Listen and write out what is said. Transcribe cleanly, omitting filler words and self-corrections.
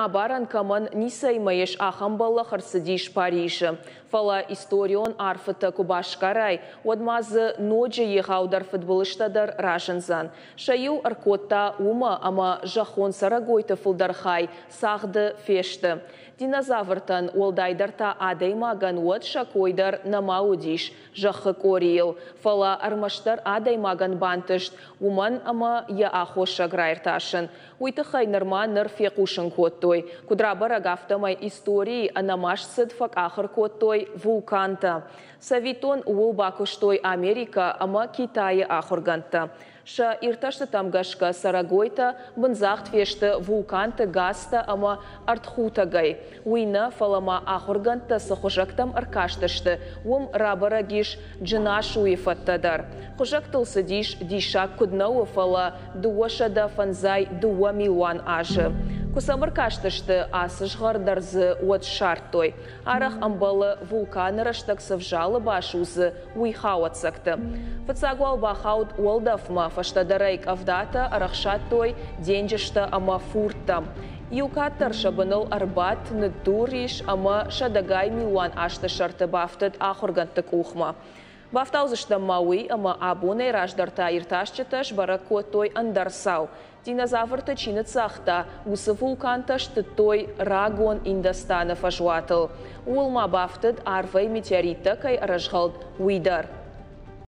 набаран каман нисаймаеш ахамбалла харсадиш Парижа. Фала историон арфыта кубашкарай, одмазы ноджи ехаудар футболиштадар рашензан. Шаю аркотта ума, ама жахон сарагойта фулдархай, сахды фешты. Динозавртан олдайдарта адаймаган уат шакойдар намаудиш, жахы корил. Фала армаштар адаймаган бантышт, уман ама я ахоша грайрташын. Уйтахай нырма ныр фекушын коттой. Кудрабара гафтамай истории анамашсыд фак ахыр коттой вулканта. Савитон улбакуштой Америка ама Китайы ахырганта. Ша ирташты тамгашка сарагойта бынзахт фешті вулканты гаста ама артхутагай. Уйна фалама ахырганта сахожактам аркаштышты. Ум рабара гиш джинашуи фаттадар. Хожактылсы диш дишак куднауы фала дуашада фанзай 2 миллион ажы. Кусамыркаштышты асышғар дарзы уат шартой. Арах амбалы вулканы раштаксов жалы башузы уйхауатсакты. Фацагуал бахаут уалдафма фаштадарайк авдата арахшаттой денжішті ама фурта. Юкаттар шабыныл арбат нытуриш ама шадагай миллион ашты шарты бафтыд ахырганты кухма. Бафтаузышта мауи ама абунай раждарта ирташчыташ баракотой андарсау. Динозаврта чиныцахта, усы вулканташ той рагон индастана фажуатыл. Улма бафтыд арвай метеорита кай рашгалд уидар.